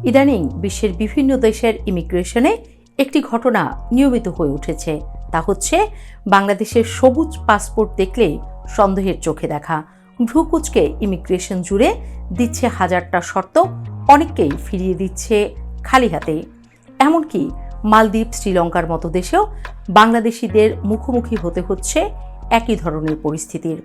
ইদানিং বিশ্বের বিভিন্ন দেশের ইমিগ্রেশনে একটি ঘটনা নিয়মিত হয়ে উঠেছে, তা হচ্ছে বাংলাদেশের সবুজ পাসপোর্ট দেখলেই সন্দেহের চোখে দেখা। ভ্রুকুচকে ইমিগ্রেশন জুড়ে দিচ্ছে হাজারটা শর্ত, অনেককেই ফিরিয়ে দিচ্ছে খালি হাতে। এমনকি মালদ্বীপ, শ্রীলঙ্কার মতো দেশেও বাংলাদেশিদের মুখোমুখি হতে হচ্ছে একই ধরনের পরিস্থিতির।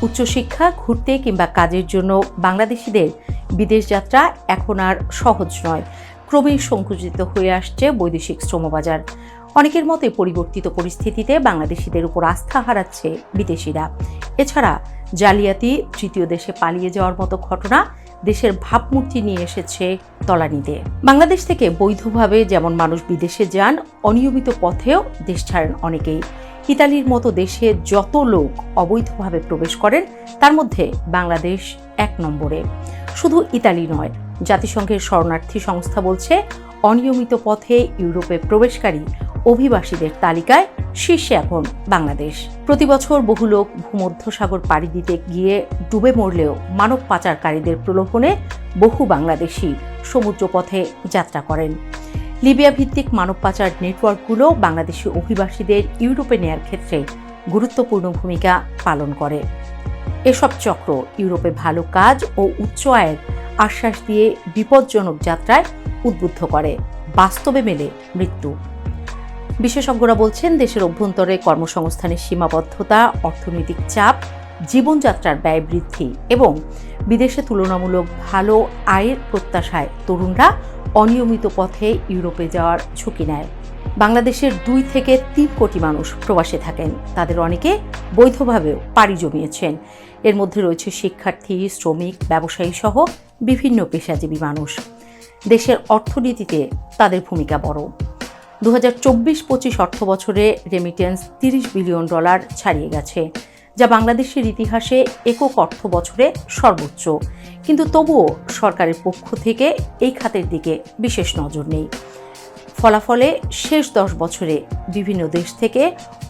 উচ্চশিক্ষা, ঘুরতে কিংবা কাজের জন্য বাংলাদেশিদের বিদেশ যাত্রা এখন আর সহজ নয়। ক্রমেই সংকুচিত হয়ে আসছে বৈদেশিক শ্রমবাজার। অনেকের মতে পরিবর্তিত পরিস্থিতিতে বাংলাদেশিদের উপর আস্থা হারাচ্ছে বিদেশিরা। এছাড়া জালিয়াতি, তৃতীয় দেশে পালিয়ে যাওয়ার মতো ঘটনা দেশের ভাবমূর্তি নিয়ে এসেছে তলানিতে। বাংলাদেশ থেকে বৈধভাবে যেমন মানুষ বিদেশে যান, অনিয়মিত পথেও দেশ ছাড়েন অনেকেই। ইতালির মতো দেশে যত লোক অবৈধভাবে প্রবেশ করেন, তার মধ্যে বাংলাদেশ ১ নম্বরে। শুধু ইতালি নয়, জাতিসংঘের শরণার্থী সংস্থা বলছে অনিয়মিত পথে ইউরোপে প্রবেশকারী অভিবাসীদের তালিকায় শীর্ষে এখন বাংলাদেশ। প্রতি বছর বহু লোক ভূমধ্যসাগর পাড়ি দিতে গিয়ে ডুবে মরলেও মানব পাচারকারীদের প্রলোভনে বহু বাংলাদেশি সমুদ্রপথে যাত্রা করেন। লিবিয়া ভিত্তিক মানব পাচার নেটওয়ার্কগুলো বাংলাদেশি অভিবাসীদের ইউরোপে নেয়ার ক্ষেত্রে গুরুত্বপূর্ণ ভূমিকা পালন করে। এসব চক্র ইউরোপে ভালো কাজ ও উচ্চ আয়ের আশ্বাস দিয়ে বিপজ্জনক যাত্রায় উদ্বুদ্ধ করে, বাস্তবে মেলে মৃত্যু। বিশেষজ্ঞরা বলছেন, দেশের অভ্যন্তরে কর্মসংস্থানের সীমাবদ্ধতা, অর্থনৈতিক চাপ, জীবনযাত্রার ব্যয় বৃদ্ধি এবং বিদেশে তুলনামূলক ভালো আয়ের প্রত্যাশায় তরুণরা অনিয়মিত পথে ইউরোপে যাওয়ার ঝুঁকি নেয়। বাংলাদেশের ২ থেকে ৩ কোটি মানুষ প্রবাসে থাকেন। তাদের অনেকে বৈধভাবেও পাড়ি জমিয়েছেন। এর মধ্যে রয়েছে শিক্ষার্থী, শ্রমিক, ব্যবসায়ী সহ বিভিন্ন পেশাজীবী মানুষ। দেশের অর্থনীতিতে তাদের ভূমিকা বড়। ২০২৪-২৫ অর্থবছরে রেমিটেন্স $৩০ বিলিয়ন ছাড়িয়ে গেছে, যা বাংলাদেশের ইতিহাসে একক অর্থ বছরে সর্বোচ্চ। কিন্তু তবুও সরকারের পক্ষ থেকে এই খাতের দিকে বিশেষ নজর নেই। ফলাফলে শেষ ১০ বছরে বিভিন্ন দেশ থেকে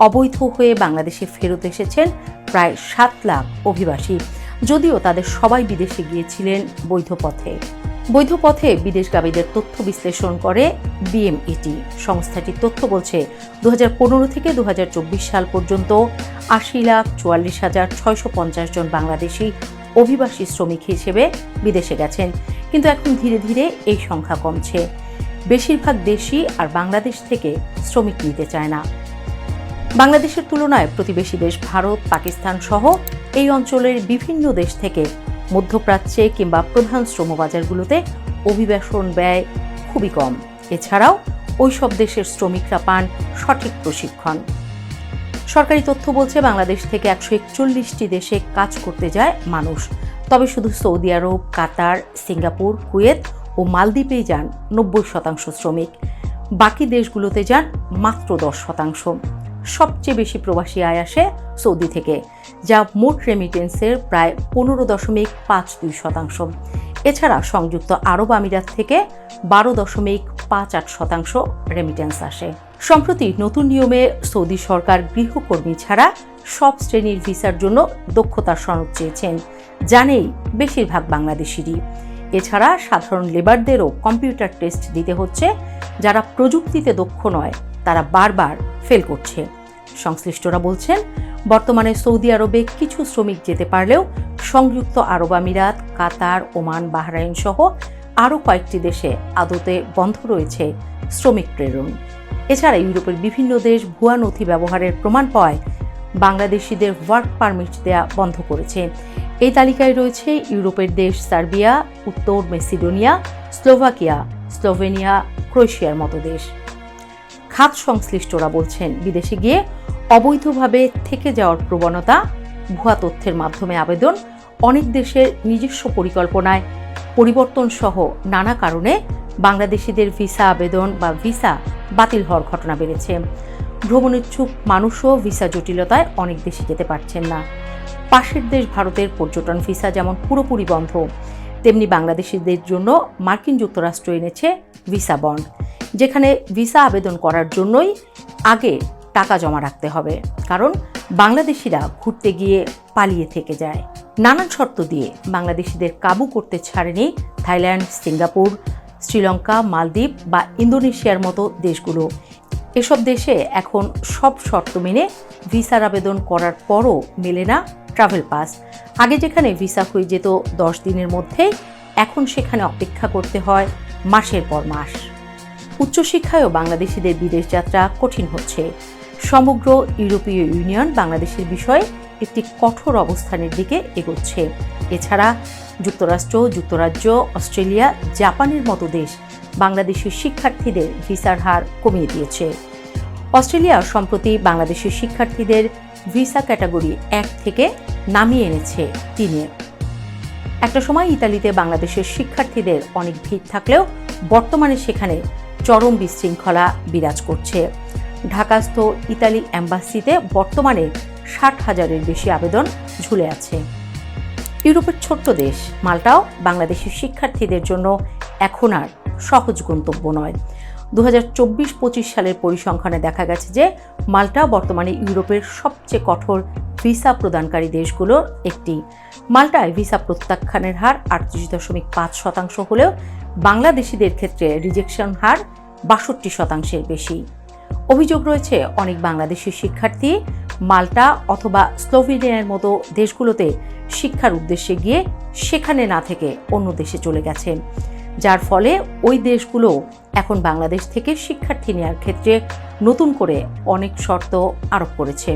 অবৈধ হয়ে বাংলাদেশে ফেরত এসেছেন প্রায় ৭ লাখ অভিবাসী, যদিও তাদের সবাই বিদেশে গিয়েছিলেন বৈধ পথে। বৈধ পথে বিদেশগামীদের তথ্য বিশ্লেষণ করে BMET। সংস্থাটির তথ্য বলছে ২০১৫ থেকে ২০২৪ সাল পর্যন্ত ৮০,৪৪,৬৫০ জন বাংলাদেশি অভিবাসী শ্রমিক হিসেবে বিদেশে গেছেন। কিন্তু এখন ধীরে ধীরে এই সংখ্যা কমছে। বেশিরভাগ দেশই আর বাংলাদেশ থেকে শ্রমিক নিতে চায় না। বাংলাদেশের তুলনায় প্রতিবেশী দেশ ভারত, পাকিস্তান সহ এই অঞ্চলের বিভিন্ন দেশ থেকে মধ্যপ্রাচ্যে কিংবা প্রধান শ্রমবাজারগুলোতে অভিবাসন ব্যয় খুবই কম। এছাড়াও ওই সব দেশের শ্রমিকরা পান সঠিক প্রশিক্ষণ। সরকারি তথ্য বলছে বাংলাদেশ থেকে ১৪১টি দেশে কাজ করতে যায় মানুষ। তবে শুধু সৌদি আরব, কাতার, সিঙ্গাপুর, কুয়েত ও মালদ্বীপেই যান ৯০% শ্রমিক। বাকি দেশগুলোতে যান মাত্র ১০%। সবচেয়ে বেশি প্রবাসী আয় আসে সৌদি থেকে, যা মোট রেমিটেন্সের প্রায় ১৫.৫২%। এছাড়া সংযুক্ত আরব আমিরাত থেকে ১২.৫৮% রেমিটেন্স আসে। সম্প্রতি নতুন নিয়মে সৌদি সরকার গৃহকর্মী ছাড়া সব শ্রেণীর ভিসার জন্য দক্ষতার সনদ চেয়েছেন, জানেই বেশিরভাগ বাংলাদেশিরই। এছাড়া সাধারণ লেবারদেরও কম্পিউটার টেস্ট দিতে হচ্ছে। যারা প্রযুক্তিতে দক্ষ নয়, তারা বারবার ফেল করছে। সংশ্লিষ্টরা বলছেন, বর্তমানে সৌদি আরবে কিছু শ্রমিক যেতে পারলেও সংযুক্ত আরব আমিরাত, কাতার, ওমান, বাহরাইন সহ আরও কয়েকটি দেশে আদতে বন্ধ রয়েছে শ্রমিক প্রেরণ। এছাড়া ইউরোপের বিভিন্ন দেশ ভুয়া নথি ব্যবহারের প্রমাণ পাওয়ায় বাংলাদেশিদের ওয়ার্ক পারমিট দেয়া বন্ধ করেছে। এই তালিকায় রয়েছে ইউরোপের দেশ সার্বিয়া, উত্তর মেসিডোনিয়া, স্লোভাকিয়া, স্লোভেনিয়া, ক্রোয়েশিয়ার মতো দেশ। খাত সংশ্লিষ্টরা বলছেন, বিদেশে গিয়ে অবৈধভাবে থেকে যাওয়ার প্রবণতা, ভুয়া তথ্যের মাধ্যমে আবেদন, অনেক দেশের নিজস্ব পরিকল্পনায় পরিবর্তন সহ নানা কারণে বাংলাদেশিদের ভিসা আবেদন বা ভিসা বাতিল হওয়ার ঘটনা বেড়েছে। ভ্রমণেচ্ছুক মানুষও ভিসা জটিলতায় অনেক দেশে যেতে পারছেন না। পাশের দেশ ভারতের পর্যটন ভিসা যেমন পুরোপুরি বন্ধ, তেমনি বাংলাদেশিদের জন্য মার্কিন যুক্তরাষ্ট্র এনেছে ভিসা বন্ড, যেখানে ভিসা আবেদন করার জন্যই আগে টাকা জমা রাখতে হবে, কারণ বাংলাদেশিরা ঘুরতে গিয়ে পালিয়ে থেকে যায়। নানান শর্ত দিয়ে বাংলাদেশিদের কাবু করতে ছাড়েনি থাইল্যান্ড, সিঙ্গাপুর, শ্রীলঙ্কা, মালদ্বীপ বা ইন্দোনেশিয়ার মতো দেশগুলো। এসব দেশে এখন সব শর্ত মেনে ভিসার আবেদন করার পরও মেলে না ট্রাভেল পাস। আগে যেখানে ভিসা হয়ে যেত 10 দিনের মধ্যে, এখন সেখানে অপেক্ষা করতে হয় মাসের পর মাস। উচ্চশিক্ষায়ও বাংলাদেশিদের বিদেশ যাত্রা কঠিন হচ্ছে। সমগ্র ইউরোপীয় ইউনিয়ন বাংলাদেশের বিষয়ে একটি কঠোর অবস্থানের দিকে এগোচ্ছে। এছাড়া যুক্তরাজ্য, অস্ট্রেলিয়া, জাপানের মতো দেশ বাংলাদেশের শিক্ষার্থীদের ভিসার হার কমিয়ে দিয়েছে। অস্ট্রেলিয়া সম্প্রতি বাংলাদেশের শিক্ষার্থীদের ভিসা ক্যাটাগরি 1 থেকে নামিয়ে এনেছে 3-এ। একটা সময় ইতালিতে বাংলাদেশের শিক্ষার্থীদের অনেক ভিড় থাকলেও বর্তমানে সেখানে চরম বিশৃঙ্খলা বিরাজ করছে। ঢাকাস্থ ইতালি অ্যাম্বাসিতে বর্তমানে 60,000-এর বেশি আবেদন ঝুলে আছে। ইউরোপের ছোট্ট দেশ মাল্টাও বাংলাদেশের শিক্ষার্থীদের জন্য এখন আর সহজ গন্তব্য নয়। 2024-25 সালের পরিসংখ্যানে দেখা গেছে যে মাল্টা বর্তমানে ইউরোপের সবচেয়ে কঠোর ভিসা প্রদানকারী দেশগুলোর একটি। মাল্টায় ভিসা প্রত্যাখ্যানের হার 38.5% হলেও বাংলাদেশিদের ক্ষেত্রে রিজেকশন হার 62%-এর বেশি। অভিযোগ রয়েছে অনেক বাংলাদেশি শিক্ষার্থী মাল্টা অথবা স্লোভেনিয়ার মতো দেশগুলোতে শিক্ষার উদ্দেশ্যে গিয়ে সেখানে না থেকে অন্য দেশে চলে গেছে, যার ফলে ওই দেশগুলো এখন বাংলাদেশ থেকে শিক্ষার্থী নেওয়ার ক্ষেত্রে নতুন করে অনেক শর্ত আরোপ করেছে।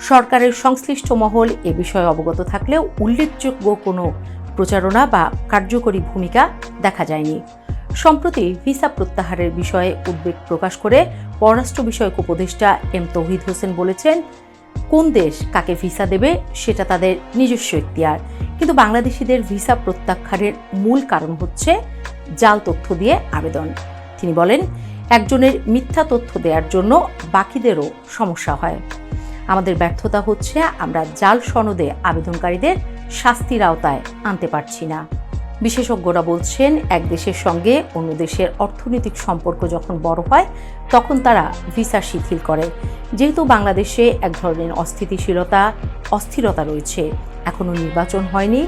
সরকারের সংশ্লিষ্ট মহল এ বিষয়ে অবগত থাকলেও উল্লেখযোগ্য কোনো প্রচারণা বা কার্যকরী ভূমিকা দেখা যায়নি। সম্প্রতি ভিসা প্রত্যাহারের বিষয়ে উদ্বেগ প্রকাশ করে পররাষ্ট্র বিষয়ক উপদেষ্টা এম তৌহিদ হোসেন বলেছেন, কোন দেশ কাকে ভিসা দেবে সেটা তাদের নিজস্ব এখতিয়ার, কিন্তু বাংলাদেশিদের ভিসা প্রত্যাখ্যানের মূল কারণ হচ্ছে জাল তথ্য দিয়ে আবেদন। তিনি বলেন, একজনের মিথ্যা তথ্য দেওয়ার জন্য বাকিদেরও সমস্যা হয়। আমাদের ব্যর্থতা হচ্ছে আমরা জাল সনদে আবেদনকারীদের শাস্তির আওতায় আনতে পারছি না। বিশেষজ্ঞরা বলছেন, এক দেশের সঙ্গে অন্য দেশের অর্থনৈতিক সম্পর্ক যখন বড় হয় তখন তারা ভিসা শিথিল করে। যেহেতু বাংলাদেশে এক ধরনের অস্থিরতা রয়েছে, এখনও নির্বাচন হয়নি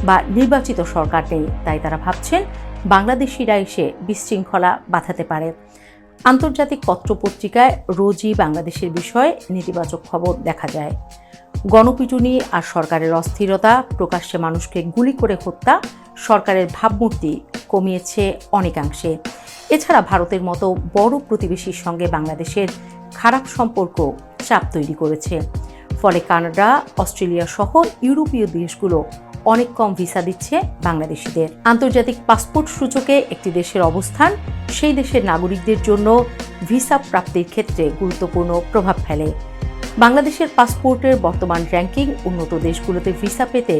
বা নির্বাচিত সরকার নেই, তাই তারা ভাবছেন বাংলাদেশিরা এসে বিশৃঙ্খলা বাঁধাতে পারে। আন্তর্জাতিক পত্রপত্রিকায় রোজই বাংলাদেশের বিষয়ে নেতিবাচক খবর দেখা যায়। গণপিটুনি আর সরকারের অস্থিরতা, প্রকাশ্যে মানুষকে গুলি করে হত্যা সরকারের ভাবমূর্তি কমিয়েছে অনেকাংশে। এছাড়া ভারতের মতো বড় প্রতিবেশীর সঙ্গে বাংলাদেশের খারাপ সম্পর্ক চাপ তৈরি করেছে। ফলে কানাডা, অস্ট্রেলিয়া সহ ইউরোপীয় দেশগুলো অনেক কম ভিসা দিচ্ছে বাংলাদেশিদের। আন্তর্জাতিক পাসপোর্ট সূচকে একটি দেশের অবস্থান সেই দেশের নাগরিকদের জন্য ভিসা প্রাপ্তির ক্ষেত্রে গুরুত্বপূর্ণ প্রভাব ফেলে। বাংলাদেশের পাসপোর্টের বর্তমান র্যাঙ্কিং উন্নত দেশগুলোতে ভিসা পেতে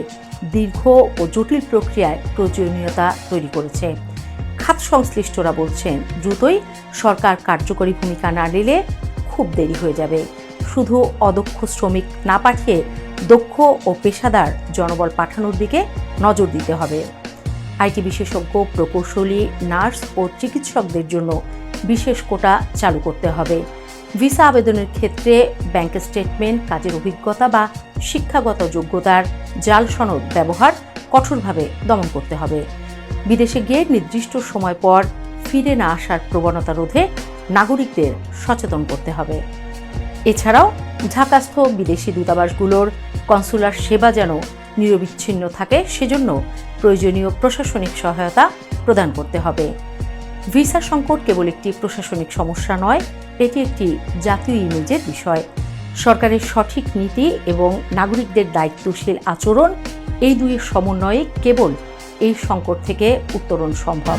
দীর্ঘ ও জটিল প্রক্রিয়ায় প্রয়োজনীয়তা তৈরি করেছে। খাত সংশ্লিষ্টরা বলছেন, দ্রুতই সরকার কার্যকরী ভূমিকা না নিলে খুব দেরি হয়ে যাবে। শুধু অদক্ষ শ্রমিক না পাঠিয়ে দক্ষ ও পেশাদার জনবল পাঠানোর দিকে নজর দিতে হবে। আইটি বিশেষজ্ঞ, প্রকৌশলী, নার্স ও চিকিৎসকদের জন্য বিশেষ কোটা চালু করতে হবে। ভিসা আবেদনের ক্ষেত্রে ব্যাংক স্টেটমেন্ট, কাজের অভিজ্ঞতা বা শিক্ষাগত যোগ্যতার জাল সনদ ব্যবহার কঠোরভাবে দমন করতে হবে। বিদেশে গিয়ে নির্দিষ্ট সময় পর ফিরে না আসার প্রবণতা রোধে নাগরিকদের সচেতন করতে হবে। এছাড়াও ঢাকাস্থ বিদেশি দূতাবাসগুলোর কনসুলার সেবা যেন নিরবিচ্ছিন্ন থাকে, সেজন্য প্রয়োজনীয় প্রশাসনিক সহায়তা প্রদান করতে হবে। ভিসা সংকট কেবল একটি প্রশাসনিক সমস্যা নয়, এটি একটি জাতীয় ইমেজের বিষয়। সরকারের সঠিক নীতি এবং নাগরিকদের দায়িত্বশীল আচরণ, এই দুইয়ের সমন্বয়ে কেবল এই সংকট থেকে উত্তরণ সম্ভব।